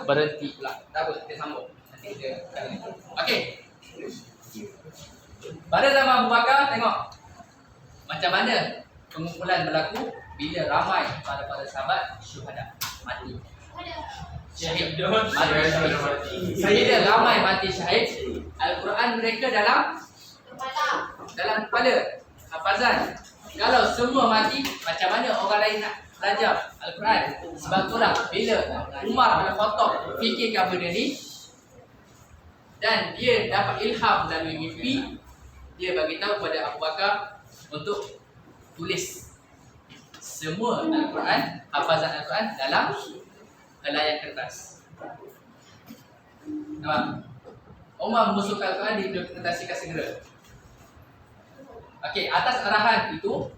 Berhenti pula. Tak apa, kita sambung. Nanti kita kali ni. Okey. Pada zaman Abu Bakar, tengok macam mana pengumpulan berlaku bila ramai para sahabat syuhada mati. Syahid mati. Bila ramai mati syahid, Al-Quran mereka dalam kepala hafazan. Kalau semua mati, macam mana orang lain nak belajar Al-Quran? Sebab itulah bila Umar bin Khattab fikirkan benda ni dan dia dapat ilham melalui mimpi, dia bagi tahu kepada Abu Bakar untuk tulis semua Al-Quran, hafazan Al-Quran dalam helaian kertas. Nampak? Umar memusuhkan Al-Quran diimplementasikan segera. Okey, atas arahan itu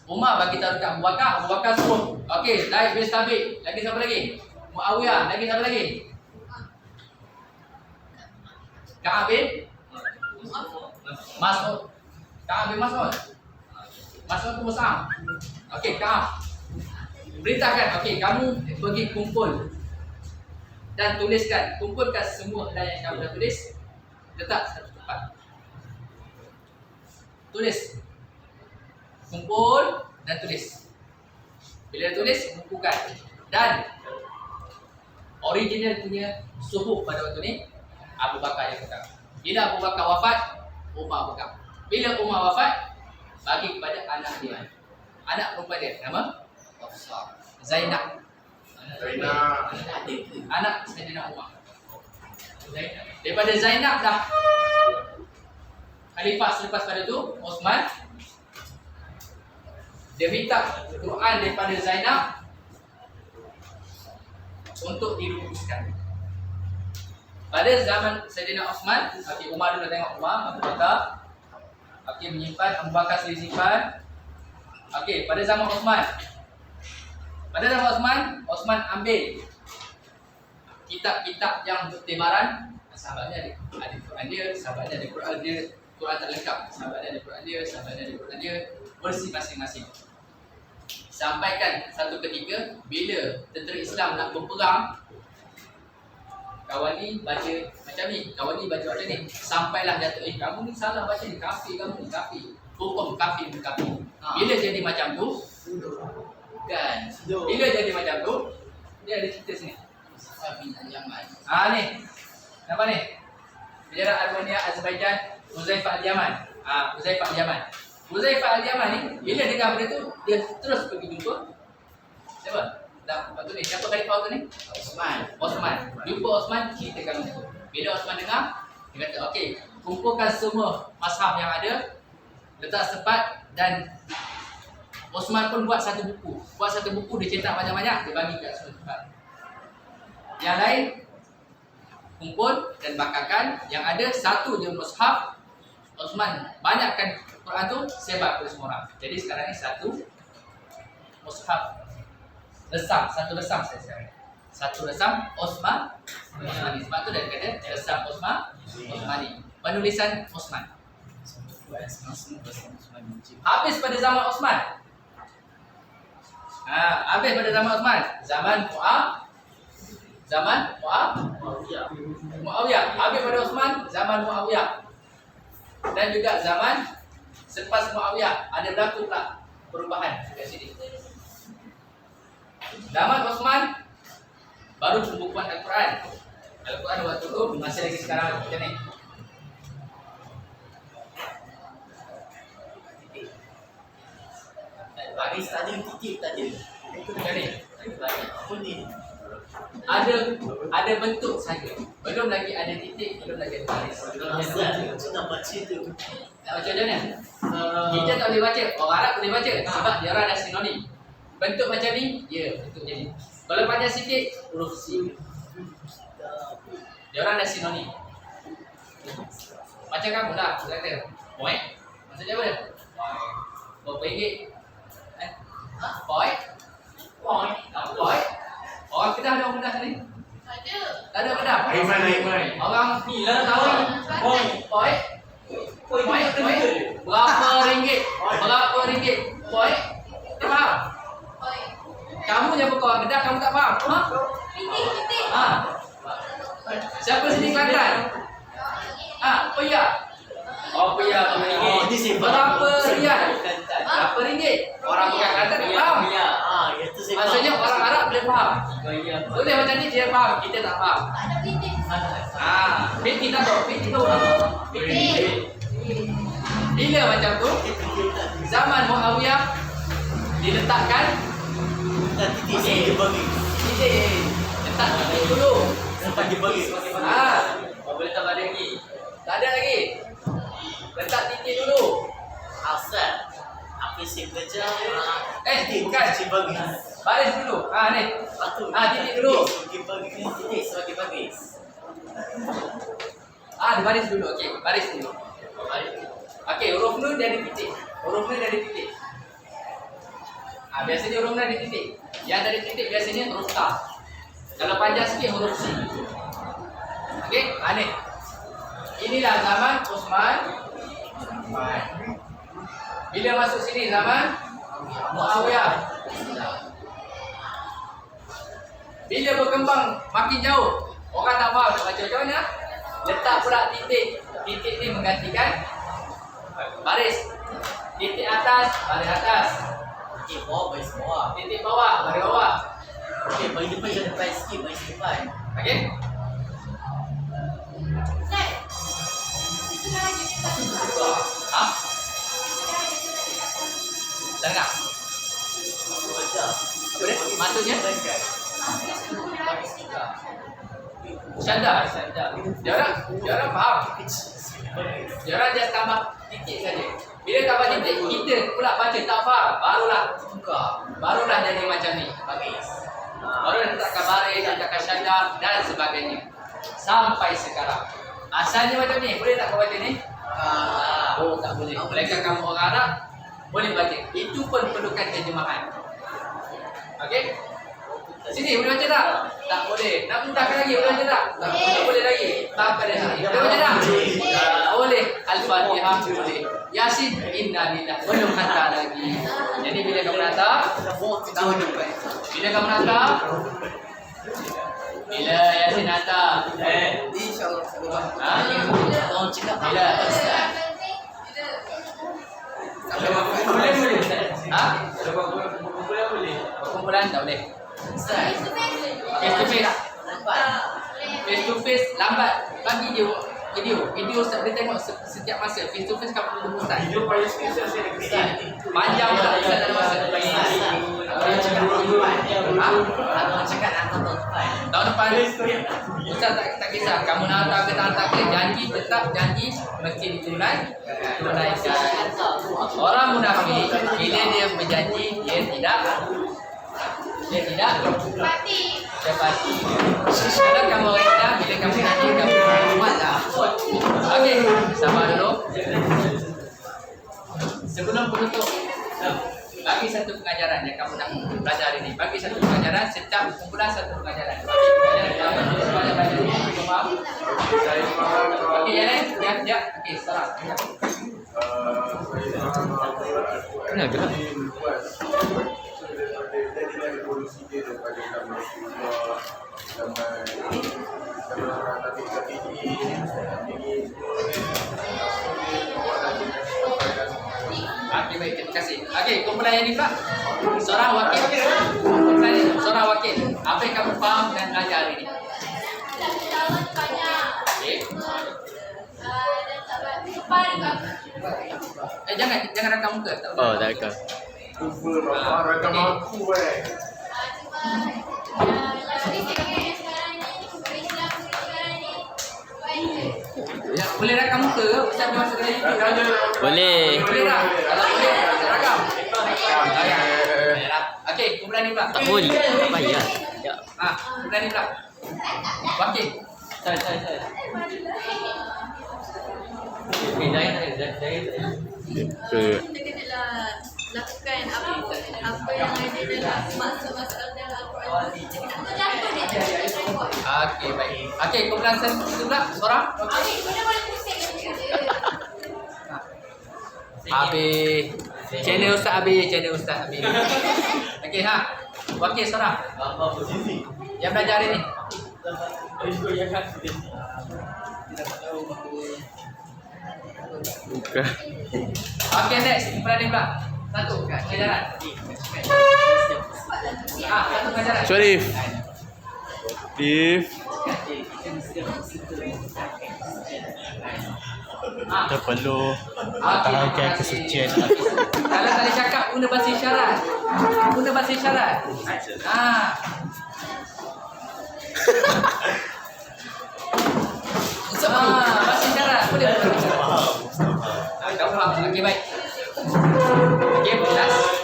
Umar bagi tahu dekat Abu Bakar suruh. Okey, Zaid bin Thabit, lagi siapa lagi? Muawiyah, lagi siapa lagi? Ka'ab bin Mas'ud. Ka'ab bin Mas'ud. Mas'ud tu Mus'ab. Okey, Ka'ab. Beritakan, okey, kamu pergi kumpul dan tuliskan, kumpulkan semua yang kamu dah tulis, letak satu tempat. Tulis. Kumpul dan tulis. Bila tulis, bukukan. Dan original punya suhuf pada waktu ni Abu Bakar yang pegang. Bila Abu Bakar wafat, Umar pegang. Bila Umar wafat, bagi kepada anak dia. Anak perempuan dia, nama Zainab. Anak Sayyidina Umar. Daripada Zainab dah khalifah selepas pada tu, Osman, dia minta Quran daripada Zainab untuk dirumuskan. Pada zaman Sayyidina Osman, Umar dulu tengok Umar, Abu Bakar, menyimpan, Abu Bakar simpan. Pada zaman Osman, Osman ambil kitab-kitab yang bertebaran. Sahabatnya ada Quran dia, sahabatnya ada Quran dia. Quran tak lengkap, sahabatnya ada Quran dia, sahabatnya ada Quran dia, versi masing-masing. Sampaikan satu ketika bila tentera Islam nak berperang, kawan ni baca macam ni, kawan ni baca macam ni. Sampailah dia kata, kamu ni salah baca ni, kafir kamu ni, kafir. Hukum kafir. Bila jadi macam tu, kan? Bila jadi macam tu, dia ada cerita sini. Bin al-Yaman. Ni. Nampak ni? Sejarah Armenia, Azerbaijan, Huzaifah al-Yaman. Huzaifah al-Yaman. Huzaifah al-Yaman ni, bila dengar benda tu, dia terus pergi jumpa siapa? Waktu ni, siapa khalifah waktu ni? Osman. Jumpa Osman, ceritakan benda tu. Bila Osman dengar, dia kata, okey, kumpulkan semua mazhab yang ada, letak sepat, dan Osman pun buat satu buku. Dia cetak banyak-banyak, dia bagi kat semua tempat. Yang lain kumpul dan bakarkan. Yang ada satu je mushaf. Osman banyakkan Quran tu, sebar kepada semua orang. Jadi sekarang ni satu mushaf resam, satu resam saya sekarang. Satu resam Osmani. Sebab tu dia kata resam Osmani. Penulisan Osman. Habis pada zaman Osman. Habis pada zaman Osman. Zaman Muawiyah. Habis pada Osman, zaman Muawiyah. Dan juga zaman selepas Muawiyah ada berlaku pula perubahan dekat sini. Zaman Osman baru pembukuan Al-Quran. Al-Quran waktu tu masih lagi sekarang macam ni. Baris saja, titik saja. Macam ni. Apa ni? Ada bentuk saja. Belum lagi ada titik, belum lagi ada baris. Asal nak baca tu. Nak baca macam mana? Kita tak boleh baca. Orang Arab boleh baca sebab dia orang ada sinonim. Bentuk macam ni, ya, bentuk macam ni. Kalau panjang sikit, huruf C. Dia orang ada sinonim. Macam kamu lah, kita kata point. Maksudnya apa? Berapa ringgit? Point. Orang Kedah ada orang Kedah ni? Tak ada Kedah? Aiman. Orang ni lah tahu. Point. Berapa ringgit? Point. Tak faham? Kamu yang berkawan kedah, kamu tak faham? Ha? Ha. Siapa sini Kelantan? Ha, Peyak. Oh, Peyak. Oh, di sini. Berapa rial? Berapa ringgit? Orang bukan Kelantan tak faham. Itu saya Maksudnya orang Arab boleh faham. Boleh macam ni dia faham, kita tak faham. Fit kita tahu, fit itu apa? Bila macam tu, zaman Muawiyah diletakkan titik saya dibagi. titik. Letak titik dulu. Sampai dibagi. Boleh tambah lagi. Tak ada lagi. Letak titik dulu. Asal. Apa sih kerja? Bukan. Bagi. Baris dulu. Ni. Satu. Titik dulu. Bagi titik sebagai bagi. Dibaris dulu. Okey, baris dulu. Okey, huruf nun dari titik. Huruf nun dari titik. Biasanya huruf nun dari titik. Yang dari titik biasanya huruf ta. Kalau panjang sikit huruf C. Okey, ni. Inilah zaman Utsman. Bila masuk sini zaman Muawiyah. Bila berkembang makin jauh, orang tak faham nak baca macam mana. Letak pula titik. Titik ni menggantikan baris. Titik atas, baris atas. Titik bawah, baris bawah. Titik bawah, baris bawah. Okey, bagi depan jangan depan sikit, bagi depan. Okey? Ha? Tak dengar? Baca. Apa dia? Maksudnya? Syanda. Dia orang faham. Dia orang just tambah titik saja. Bila tambah titik, kita pula baca tak faham. Barulah jadi macam ni. Baris. Baru letakkan baris, letakkan syanda dan sebagainya. Sampai sekarang. Asalnya macam ni. Boleh tak kau baca ni? Tak boleh. Mereka kamu orang Arab boleh baca. Itu pun perlukan terjemahan. Okey? Sini boleh baca tak? Tak boleh. Nak mudahkan lagi boleh baca tak? Tak boleh lagi. Sampai dah sini. Boleh baca tak? Tak boleh. Al-Fatihah boleh. Yasin inna lillahi belum hantar lagi. Jadi bila kamu hantar, tahun depan. Bila kamu hantar, bila Yasin hantar, InsyaAllah. Orang cakap bila? Boleh. Kumpulan tak boleh. Face to face. Face to face lambat. Bagi dia video Ustaz boleh tengok setiap masa. Face to face kamu dulu Ustaz. Video paling special saya nak kisah. Panjang Ustaz dalam masa. Orang cakap tahun depan. Orang cakap tahun depan. Tahun depan Ustaz tak kisah. Kamu nak hantar ke tak hantar ke, janji tetap janji mesti tunaikan. Orang munafik bila dia berjanji dia tidak tepati. Kalau kamu orang Islam bila kamu janji kamu buatlah. Okey, sabar dulu. Sebelum penutup, bagi satu pengajaran yang kamu nak belajar hari ini. Bagi satu pengajaran, setiap kumpulan satu pengajaran. Okey, yang lain? Ya. Okey, salam. Kena gerak. Dari revolusi dia daripada zaman Rasulullah, zaman orang Nabi ini. Okey, baik, terima kasih. Okey, kumpulan yang ni pula. Seorang wakil. Seorang wakil. Apa yang kamu faham dan belajar hari ini? Okey. Jangan rakam muka. Tak boleh. Oh, tak akan. Kumpul rakam aku Ya, boleh rakam muka ke? Ustaz dia masuk dalam YouTube. Boleh. Boleh tak? Kalau boleh, rakam. Okey, kumpulan ni pula. Tak boleh. Tak payah. Ya. Kumpulan ni pula. Wakil. Saya. Okey, saya. Ke Kita lakukan apa yang ada dalam maksud-maksud dalam Al-Quran. Okey, baik. Okey, kumpulan itu pula. Seorang. Kita boleh pusing Habis. Channel Ustaz habis. Okey, Wakil seorang yang belajar hari ni. Bukan. Okey, next. Peradik pula. Satu pengajaran. Satu pengajaran. Syarif. If Kita perlu Okey, pertahankan terima kasih. kesucian. Kalau tak boleh cakap, guna bahasa isyarat. Guna bahasa isyarat. Bahasa isyarat. Boleh. Kau faham. Okey, baik. Okey, last.